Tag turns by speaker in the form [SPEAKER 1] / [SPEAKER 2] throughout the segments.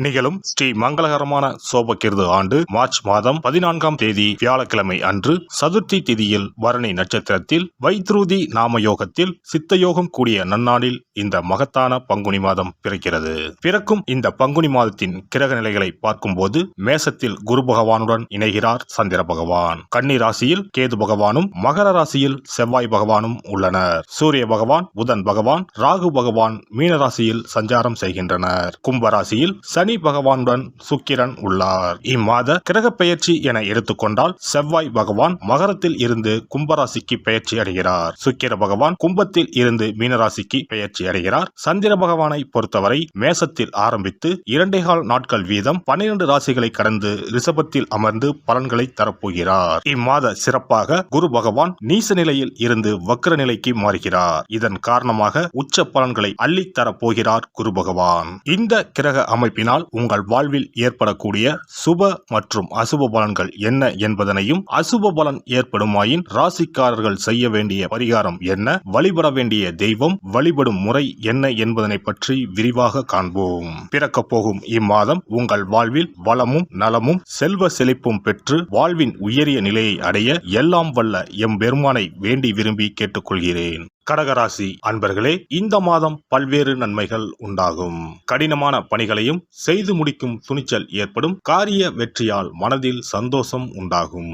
[SPEAKER 1] நிகழும் ஸ்ரீ மங்களகரமான சோபகிருது ஆண்டு மார்ச் மாதம் 14ஆம் தேதி வியாழக்கிழமை அன்று சதுர்த்தி திதியில் பரணி நட்சத்திரத்தில் வைத்ருதி நாமயோகத்தில் சித்தயோகம் கூடிய நன்னாளில் இந்த மகத்தான பங்குனி மாதம் பிறக்கிறது. பிறக்கும் இந்த பங்குனி மாதத்தின் கிரக நிலைகளை பார்க்கும்போது மேசத்தில் குரு பகவானுடன் இணைகிறார் சந்திர பகவான். கன்னி ராசியில் கேது பகவானும் மகர ராசியில் செவ்வாய் பகவானும் உள்ளனர். சூரிய பகவான், புதன் பகவான், ராகு பகவான் மீனராசியில் சஞ்சாரம் செய்கின்றனர். கும்பராசியில் சனி பகவானுடன் சுக்கிரன் உள்ளார். இம்மாத கிரக பெயர்ச்சி என எடுத்துக்கொண்டால் செவ்வாய் பகவான் மகரத்தில் இருந்து கும்பராசிக்கு பெயர்ச்சி அடைகிறார். சுக்கிர பகவான் கும்பத்தில் இருந்து மீனராசிக்கு பெயர்ச்சி அடைகிறார். சந்திர பகவானை பொறுத்தவரை மேசத்தில் ஆரம்பித்து 2.25 நாட்கள் வீதம் 12 ராசிகளை கடந்து ரிஷபத்தில் அமர்ந்து பலன்களை தரப்போகிறார். இம்மாத சிறப்பாக குரு பகவான் நீச நிலையில் இருந்து வக்ர நிலைக்கு மாறுகிறார். இதன் காரணமாக உச்ச பலன்களை அள்ளித் தரப்போகிறார் குரு பகவான். இந்த கிரக அமைப்பினால் உங்கள் வாழ்வில் ஏற்படக்கூடிய சுப மற்றும் அசுப பலன்கள் என்ன என்பதனையும், அசுப பலன் ஏற்படுமாயின் ராசிக்காரர்கள் செய்ய வேண்டிய பரிகாரம் என்ன, வழிபட வேண்டிய தெய்வம், வழிபடும் முறை என்ன என்பதனை பற்றி விரிவாக காண்போம். பிறக்கப் போகும் இம்மாதம் உங்கள் வாழ்வில் வளமும் நலமும் செல்வ செழிப்பும் பெற்று வாழ்வின் உயரிய நிலையை அடைய எல்லாம் வல்ல எம்பெருமானை வேண்டி விரும்பி கேட்டுக்கொள்கிறேன். கடகராசி அன்பர்களே, இந்த மாதம் பல்வேறு நன்மைகள் உண்டாகும். கடினமான பணிகளையும் செய்து முடிக்கும் துணிச்சல் ஏற்படும். காரிய வெற்றியால் மனதில் சந்தோஷம் உண்டாகும்.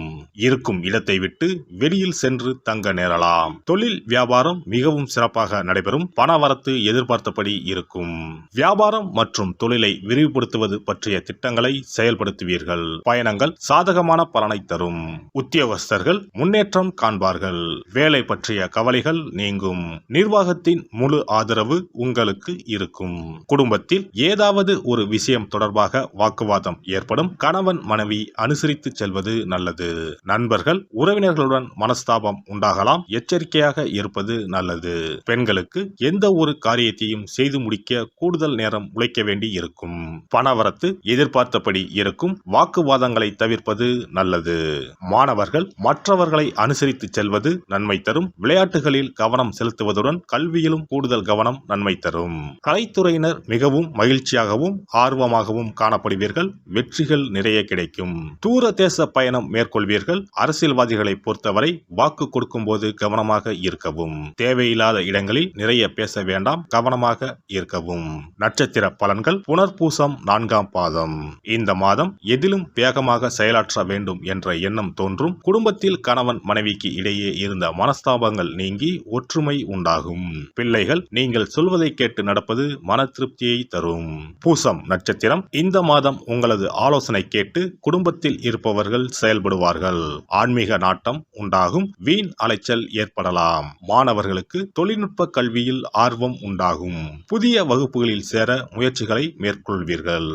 [SPEAKER 1] இருக்கும் இடத்தை விட்டு வெளியில் சென்று தங்க நேரலாம். தொழில் வியாபாரம் மிகவும் சிறப்பாக நடைபெறும். பணவரத்து எதிர்பார்த்தபடி இருக்கும். வியாபாரம் மற்றும் தொழிலை விரிவுபடுத்துவது பற்றிய திட்டங்களை செயல்படுத்துவீர்கள். பயணங்கள் சாதகமான பலனை தரும். உத்தியோகஸ்தர்கள் முன்னேற்றம் காண்பார்கள். வேலை பற்றிய கவலைகள் நீங்கும். நிர்வாகத்தின் முழு ஆதரவு உங்களுக்கு இருக்கும். குடும்பத்தில் ஏதாவது ஒரு விஷயம் தொடர்பாக வாக்குவாதம் ஏற்படும். கணவன் மனைவி அனுசரித்து செல்வது நல்லது. நண்பர்கள் உறவினர்களுடன் மனஸ்தாபம் உண்டாகலாம். எச்சரிக்கையாக இருப்பது நல்லது. பெண்களுக்கு எந்த ஒரு காரியத்தையும் செய்து முடிக்க கூடுதல் நேரம் உழைக்க வேண்டி இருக்கும். பணவரத்து எதிர்பார்த்தபடி இருக்கும். வாக்குவாதங்களை தவிர்ப்பது நல்லது. மாணவர்கள் மற்றவர்களை அனுசரித்து செல்வது நன்மை தரும். விளையாட்டுகளில் கவனம் செலுத்துவதுடன் கல்வியிலும் கூடுதல் கவனம் நன்மை தரும். கலைத்துறையினர் மிகவும் மகிழ்ச்சியாகவும் ஆர்வமாகவும் காணப்படுவீர்கள். வெற்றிகள் நிறைய கிடைக்கும். தூர தேச பயணம் மேற்கொள்வீர்கள். அரசியல்வாதிகளை பொறுத்தவரை வாக்கு கொடுக்கும் போது கவனமாக இருக்கவும். தேவையில்லாத இடங்களில் நிறைய பேச வேண்டாம். கவனமாக இருக்கவும். நட்சத்திர பலன்கள் புனர்பூசம் 4ஆம் பாதம். இந்த மாதம் எதிலும் வேகமாக செயலாற்ற வேண்டும் என்ற எண்ணம் தோன்றும். குடும்பத்தில் கணவன் மனைவிக்கு இடையே இருந்த மனஸ்தாபங்கள் நீங்கி ஒற்றுமை உண்டாகும். பிள்ளைகள் நீங்கள் சொல்வதை கேட்டு நடப்பது மன திருப்தியை தரும். பூசம் நட்சத்திரம். இந்த மாதம் உங்களது ஆலோசனை கேட்டு குடும்பத்தில் இருப்பவர்கள் செயல்படுவார்கள். ஆன்மீக நாட்டம் உண்டாகும். வீண் அலைச்சல் ஏற்படலாம். மாணவர்களுக்கு தொழில்நுட்ப கல்வியில் ஆர்வம் உண்டாகும். புதிய வகுப்புகளில் சேர முயற்சிகளை மேற்கொள்வீர்கள்.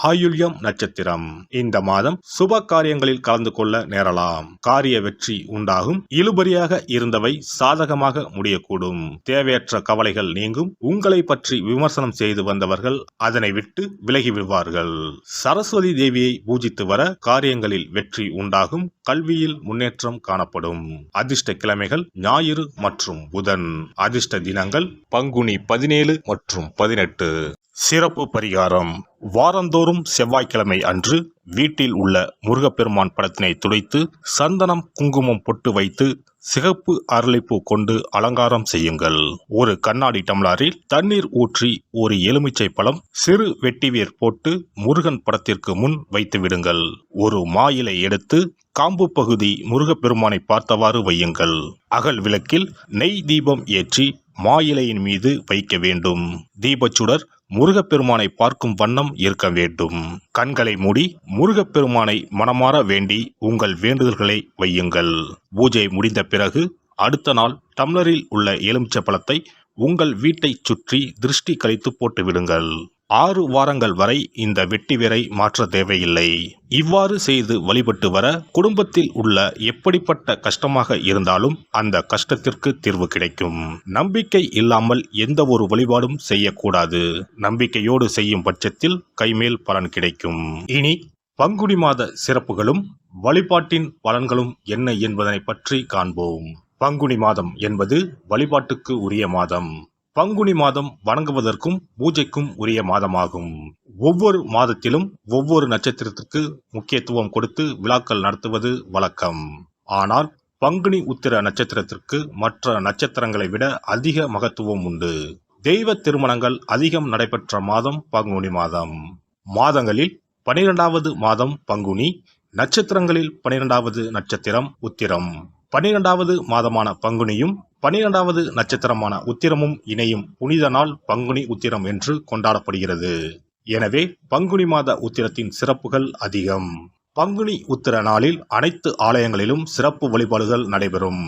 [SPEAKER 1] ஆயுள்யம் நட்சத்திரம். இந்த மாதம் சுப காரியங்களில் கலந்து கொள்ள நேரலாம். காரிய வெற்றி உண்டாகும். இழுபறியாக இருந்தவை சாதகமாக முடியக்கூடும். தேவையற்ற கவலைகள் நீங்கும். உங்களை பற்றி விமர்சனம் செய்து வந்தவர்கள் அதனை விட்டு விலகி விடுவார்கள். சரஸ்வதி தேவியை பூஜித்து வர காரியங்களில் வெற்றி உண்டாகும். கல்வியில் முன்னேற்றம் காணப்படும். அதிர்ஷ்ட கிழமைகள் ஞாயிறு மற்றும் புதன். அதிர்ஷ்ட தினங்கள் பங்குனி 17 மற்றும் 18. சிறப்பு பரிகாரம். வாரந்தோறும் செவ்வாய்க்கிழமை அன்று வீட்டில் உள்ள முருகப்பெருமான் படத்தினை துடைத்து சந்தனம் குங்குமம் பொட்டு வைத்து சிகப்பு அரளிப்பூ கொண்டு அலங்காரம் செய்யுங்கள். ஒரு கண்ணாடி டம்ளரில் தண்ணீர் ஊற்றி ஒரு எலுமிச்சை பழம் சிறு வெட்டிவேர் போட்டு முருகன் படத்திற்கு முன் வைத்து விடுங்கள். ஒரு மா இலை எடுத்து காம்பு பகுதி முருகப்பெருமானை பார்த்தவாறு வையுங்கள். அகல் விளக்கில் நெய் தீபம் ஏற்றி மா இலையின் மீது வைக்க வேண்டும். தீபச்சுடர் முருகப்பெருமானை பார்க்கும் வண்ணம் இருக்க வேண்டும். கண்களை மூடி முருகப்பெருமானை மனமாற வேண்டி உங்கள் வேண்டுதல்களை வையுங்கள். பூஜை முடிந்த பிறகு அடுத்த நாள் டம்ளரில் உள்ள எலுமிச்சை பழத்தை உங்கள் வீட்டை சுற்றி திருஷ்டி கழித்து போட்டு விடுங்கள். 6 வாரங்கள் வரை இந்த வெட்டிவேரை மாற்ற தேவையில்லை. இவ்வாறு செய்து வழிபட்டு வர குடும்பத்தில் உள்ள எப்படிப்பட்ட கஷ்டமாக இருந்தாலும் அந்த கஷ்டத்திற்கு தீர்வு கிடைக்கும். நம்பிக்கை இல்லாமல் எந்த ஒரு வழிபாடும் செய்யக்கூடாது. நம்பிக்கையோடு செய்யும் பட்சத்தில் கைமேல் பலன் கிடைக்கும். இனி பங்குனி மாத சிறப்புகளும் வழிபாட்டின் பலன்களும் என்ன என்பதனை பற்றி காண்போம். பங்குனி மாதம் என்பது வழிபாட்டுக்கு உரிய மாதம். பங்குனி மாதம் வணங்குவதற்கும் பூஜைக்கும் உரிய மாதமாகும். ஒவ்வொரு மாதத்திலும் ஒவ்வொரு நட்சத்திரத்திற்கு முக்கியத்துவம் கொடுத்து விழாக்கள் நடத்துவது வழக்கம். ஆனால் பங்குனி உத்திர நட்சத்திரத்திற்கு மற்ற நட்சத்திரங்களை விட அதிக மகத்துவம் உண்டு. தெய்வ திருமணங்கள் அதிகம் நடைபெற்ற மாதம் பங்குனி மாதம். மாதங்களில் 12வது மாதம் பங்குனி, நட்சத்திரங்களில் 12வது நட்சத்திரம் உத்திரம். 12வது மாதமான பங்குனியும் 12வது நட்சத்திரமான உத்திரமும் இணையும் புனித நாள் பங்குனி உத்திரம் என்று கொண்டாடப்படுகிறது. எனவே பங்குனி மாத உத்திரத்தின் சிறப்புகள் அதிகம். பங்குனி உத்திர நாளில் அனைத்து ஆலயங்களிலும் சிறப்பு வழிபாடுகள் நடைபெறும்.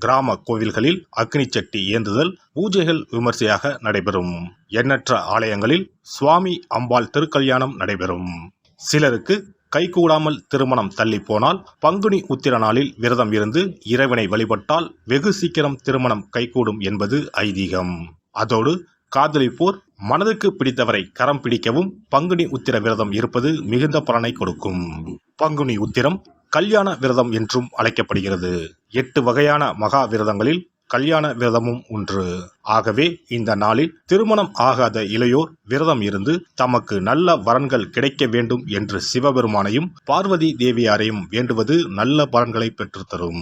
[SPEAKER 1] கிராம கோவில்களில் அக்னி சட்டி ஏந்துதல், பூஜைகள் விமர்சையாக நடைபெறும். எண்ணற்ற ஆலயங்களில் சுவாமி அம்பாள் திருக்கல்யாணம் நடைபெறும். சிலருக்கு கைகூடாமல் திருமணம் தள்ளி போனால் பங்குனி உத்திர நாளில் விரதம் இருந்து இறைவனை வழிபட்டால் வெகு சீக்கிரம் திருமணம் கைகூடும் என்பது ஐதீகம். அதோடு காதலிப்போர் மனதுக்கு பிடித்தவரை கரம் பிடிக்கவும் பங்குனி உத்திர விரதம் இருப்பது மிகுந்த பலனை கொடுக்கும். பங்குனி உத்திரம் கல்யாண விரதம் என்றும் அழைக்கப்படுகிறது. 8 வகையான மகா விரதங்களில் கல்யாண விரதமும் ஒன்று. ஆகவே இந்த நாளில் திருமணம் ஆகாத இளையோர் விரதம் இருந்து தமக்கு நல்ல வரன்கள் கிடைக்க வேண்டும் என்று சிவபெருமானையும் பார்வதி தேவியாரையும் வேண்டுவது நல்ல பலன்களை பெற்றுத்தரும்.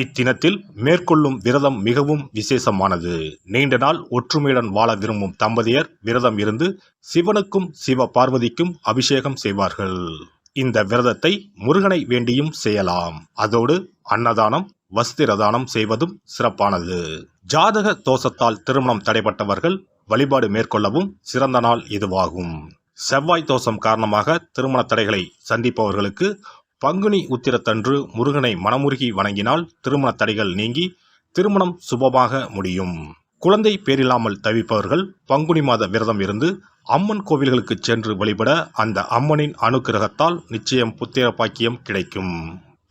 [SPEAKER 1] இத்தினத்தில் மேற்கொள்ளும் விரதம் மிகவும் விசேஷமானது. நீண்ட நாள் ஒற்றுமையுடன் வாழ விரும்பும் தம்பதியர் விரதம் இருந்து சிவனுக்கும் சிவ பார்வதிக்கும் அபிஷேகம் செய்வார்கள். இந்த விரதத்தை முருகனை வேண்டியும் செய்யலாம். அதோடு அன்னதானம், வஸ்திரதானம் செய்வதும் சிறப்பானது. ஜாதக தோஷத்தால் திருமணம் தடைப்பட்டவர்கள் வழிபாடு மேற்கொள்ளவும் சிறந்த நாள் இதுவாகும். செவ்வாய் தோஷம் காரணமாக திருமண தடைகளை சந்திப்பவர்களுக்கு பங்குனி உத்திரத்தன்று முருகனை மனமுருகி வணங்கினால் திருமண தடைகள் நீங்கி திருமணம் சுபமாக முடியும். குழந்தை பேரில்லாமல் தவிப்பவர்கள் பங்குனி மாத விரதம் இருந்து அம்மன் கோவில்களுக்கு சென்று வழிபட அந்த அம்மனின் அனுக்கிரகத்தால் நிச்சயம் புத்திர பாக்கியம் கிடைக்கும்.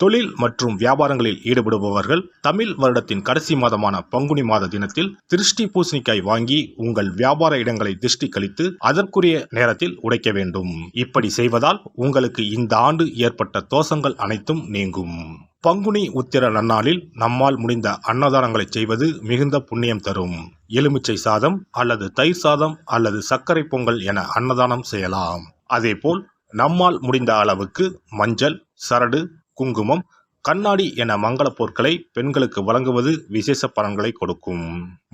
[SPEAKER 1] தொழில் மற்றும் வியாபாரங்களில் ஈடுபடுபவர்கள் தமிழ் வருடத்தின் கடைசி மாதமான பங்குனி மாத தினத்தில் திருஷ்டி பூசணிக்காய் வாங்கி உங்கள் வியாபார இடங்களை திருஷ்டி கழித்து அதற்குரிய நேரத்தில் உடைக்க வேண்டும். இப்படி செய்வதால் உங்களுக்கு இந்த ஆண்டு ஏற்பட்ட தோஷங்கள் அனைத்தும் நீங்கும். பங்குனி உத்திர நன்னாளில் நம்மால் முடிந்த அன்னதானங்களை செய்வது மிகுந்த புண்ணியம் தரும். எலுமிச்சை சாதம் அல்லது தயிர் சாதம் அல்லது சர்க்கரை பொங்கல் என அன்னதானம் செய்யலாம். அதேபோல் நம்மால் முடிந்த அளவுக்கு மஞ்சள், சரடு, குங்குமம், கண்ணாடி என மங்கள பொருட்களை பெண்களுக்கு வழங்குவது விசேஷ பலன்களை கொடுக்கும்.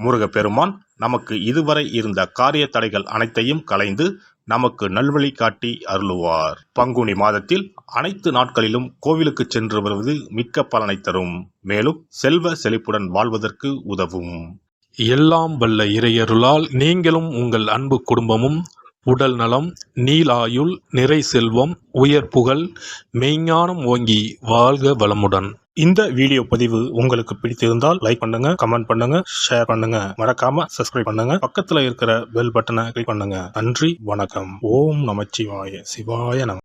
[SPEAKER 1] முருகப்பெருமான் நமக்கு இதுவரை இருந்த காரிய தடைகள் அனைத்தையும் களைந்து நமக்கு நல்வழி காட்டி அருளுவார். பங்குனி மாதத்தில் அனைத்து நாட்களிலும் கோவிலுக்கு சென்று வருவது மிக்க பலனை தரும். மேலும் செல்வ செழிப்புடன் வாழ்வதற்கு உதவும்.
[SPEAKER 2] எல்லாம் வல்ல இறையருளால் நீங்களும் உங்கள் அன்பு குடும்பமும் உடல் நலம், நீலாயுள், நிறை செல்வம், உயர் புகழ், மெய்ஞானம் ஓங்கி வாழ்க வளமுடன்.
[SPEAKER 1] இந்த வீடியோ பதிவு உங்களுக்கு பிடித்திருந்தால் லைக் பண்ணுங்க, கமெண்ட் பண்ணுங்க, ஷேர் பண்ணுங்க. மறக்காம சப்ஸ்கிரைப் பண்ணுங்க. பக்கத்துல இருக்கிற பெல் பட்டனை கிளிக் பண்ணுங்க. நன்றி, வணக்கம். ஓம் நமச்சிவாய. சிவாய நம.